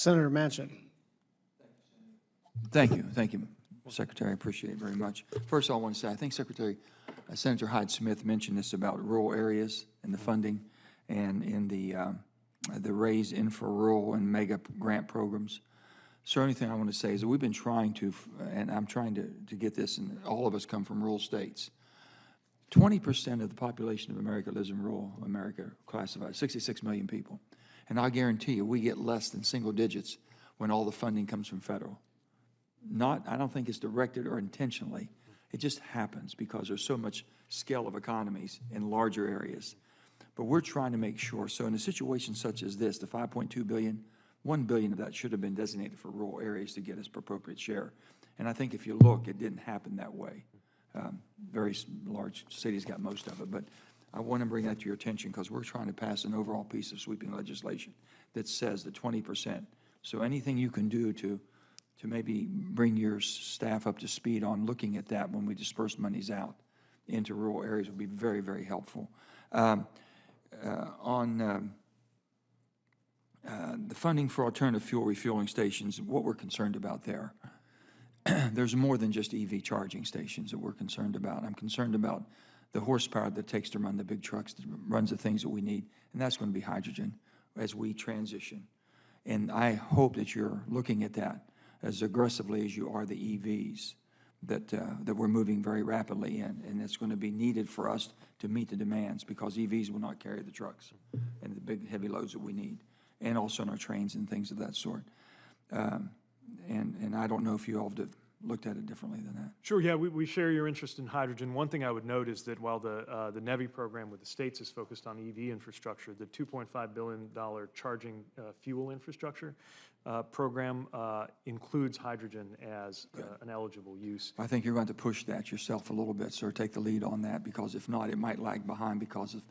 Senator Manchin. Thank you, Secretary. I appreciate it very much. First of all, I want to say I think Senator Hyde-Smith mentioned this about rural areas and the funding, and in the raise in for rural and mega grant programs. So, only thing I want to say is that we've been trying to, and I'm trying to get this, and all of us come from rural states. 20% of the population of America lives in rural America, classified 66 million people, and I guarantee you, we get less than single digits when all the funding comes from federal. I don't think it's directed or intentionally. It just happens because there's so much scale of economies in larger areas. But we're trying to make sure, so in a situation such as this, the $5.2 billion, $1 billion of that should have been designated for rural areas to get us appropriate share. And I think if you look, it didn't happen that way. Very large cities got most of it, but I want to bring that to your attention because we're trying to pass an overall piece of sweeping legislation that says the 20%. So anything you can do to maybe bring your staff up to speed on looking at that when we disperse monies out into rural areas would be very, very helpful. On the funding for alternative fuel refueling stations, what we're concerned about there, there's more than just EV charging stations that we're concerned about. I'm concerned about the horsepower that it takes to run the big trucks, that runs the things that we need, and that's going to be hydrogen as we transition. And I hope that you're looking at that as aggressively as you are the EVs that we're moving very rapidly in, and it's going to be needed for us to meet the demands because EVs will not carry the trucks and the big heavy loads that we need, and also on our trains and things of that sort. And I don't know if you all have looked at it differently than that. Sure, yeah, we share your interest in hydrogen. One thing I would note is that while the NEVI program with the states is focused on EV infrastructure, the $2.5 billion charging fuel infrastructure program includes hydrogen as an eligible use. I think you're going to push that yourself a little bit, sir. Take the lead on that, because if not, it might lag behind because of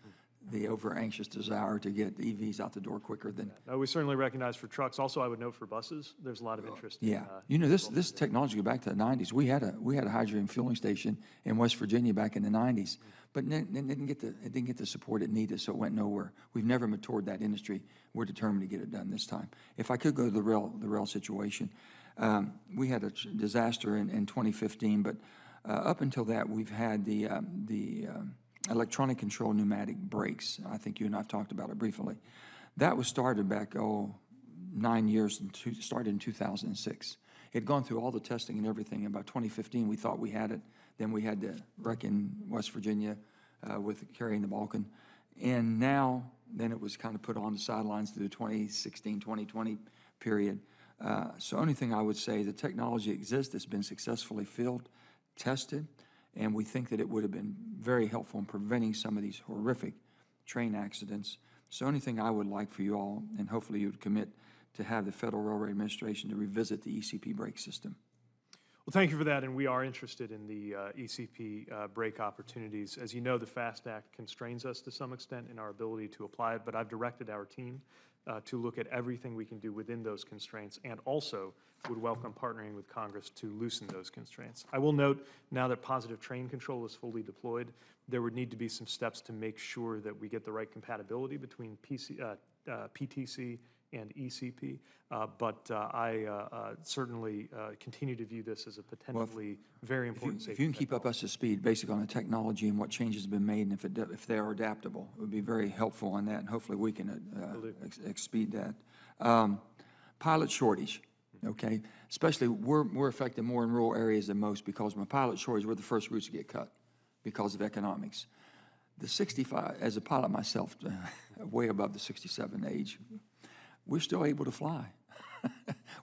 the over-anxious desire to get EVs out the door quicker than... We certainly recognize for trucks. Also, I would note for buses, there's a lot of interest. Yeah, you know, this technology go back to the 90s. We had a hydrogen fueling station in West Virginia back in the 90s, but it didn't get the support it needed, so it went nowhere. We've never matured that industry. We're determined to get it done this time. If I could go to the rail situation, we had a disaster in 2015, but up until that, we've had the electronic control pneumatic brakes. I think you and I have talked about it briefly. That was started back, 9 years, started in 2006. It had gone through all the testing and everything. About 2015, we thought we had it. Then we had the wreck in West Virginia with carrying the Balkan. And now, then it was kind of put on the sidelines through the 2016, 2020 period. So only thing I would say, the technology exists. It's been successfully fielded, tested, and we think that it would have been very helpful in preventing some of these horrific train accidents. So only thing I would like for you all, and hopefully you would commit to have the Federal Railroad Administration to revisit the ECP brake system. Well, thank you for that, and we are interested in the ECP brake opportunities. As you know, the FAST Act constrains us to some extent in our ability to apply it, but I've directed our team to look at everything we can do within those constraints, and also would welcome partnering with Congress to loosen those constraints. I will note, now that positive train control is fully deployed, there would need to be some steps to make sure that we get the right compatibility between PTC and ECP, but I certainly continue to view this as a potentially very important safety. If you can keep up us to speed, basically on the technology and what changes have been made, and if they are adaptable, it would be very helpful on that, and hopefully we can expedite that. Pilot shortage, okay? Especially, we're affected more in rural areas than most because when pilot shortage, we're the first routes to get cut because of economics. The 65, as a pilot myself, way above the 67 age, we're still able to fly.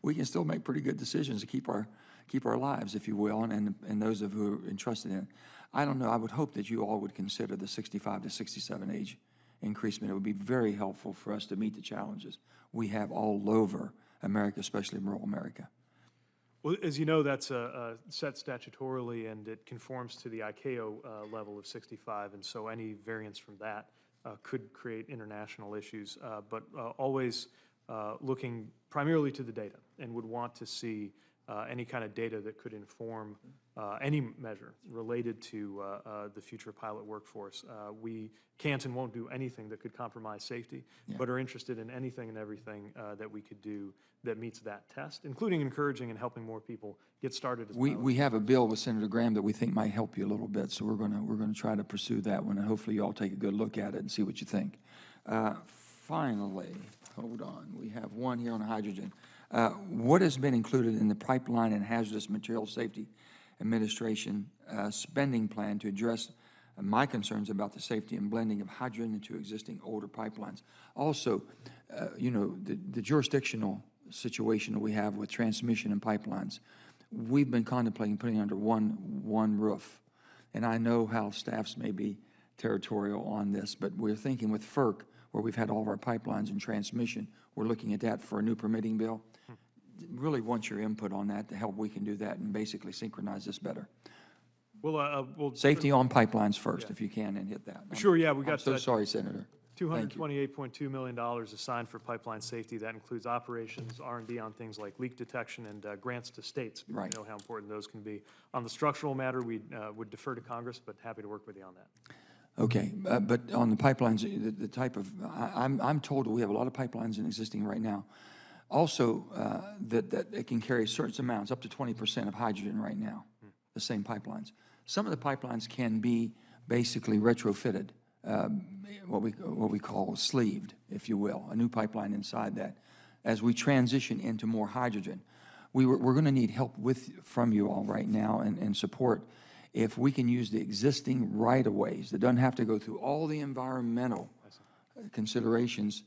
We can still make pretty good decisions to keep our lives, if you will, and those of who are entrusted in it. I don't know, I would hope that you all would consider the 65 to 67 age increasement. It would be very helpful for us to meet the challenges we have all over America, especially in rural America. Well, as you know, that's set statutorily, and it conforms to the ICAO level of 65, and so any variance from that could create international issues, but always looking primarily to the data, and would want to see any kind of data that could inform any measure related to the future pilot workforce. We can't and won't do anything that could compromise safety, but are interested in anything and everything that we could do that meets that test, including encouraging and helping more people get started. As We have a bill with Senator Graham that we think might help you a little bit, so we're gonna try to pursue that one, and hopefully you all take a good look at it and see what you think. Finally, hold on, we have one here on hydrogen. What has been included in the Pipeline and Hazardous Materials Safety Administration spending plan to address my concerns about the safety and blending of hydrogen into existing older pipelines? Also, you know, the jurisdictional situation that we have with transmission and pipelines, we've been contemplating putting under one roof. And I know how staffs may be territorial on this, but we're thinking with FERC, where we've had all of our pipelines and transmission, we're looking at that for a new permitting bill. Really want your input on that to help we can do that and basically synchronize this better. We'll Safety on pipelines first, if you can, and hit that. Sure, yeah, we I'm got so that. sorry, Senator. Thank you. $228.2 million assigned for pipeline safety. That includes operations, R&D on things like leak detection, and grants to states. Because Right. we know how important those can be. On the structural matter, we would defer to Congress, but happy to work with you on that. Okay, but on the pipelines, the type of, I'm told that we have a lot of pipelines in existing right now. Also, that it can carry certain amounts, up to 20% of hydrogen right now, the same pipelines. Some of the pipelines can be basically retrofitted, what we call sleeved, if you will, a new pipeline inside that. As we transition into more hydrogen, we're going to need help from you all right now and support. If we can use the existing right-of-ways that doesn't have to go through all the environmental considerations,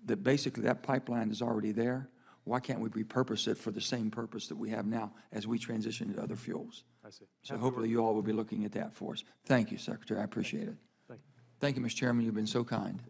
that basically that pipeline is already there, why can't we repurpose it for the same purpose that we have now as we transition to other fuels? I see. So hopefully you all will be looking at that for us. Thank you, Secretary. I appreciate it. Thank you. Thank you, Mr. Chairman. You've been so kind.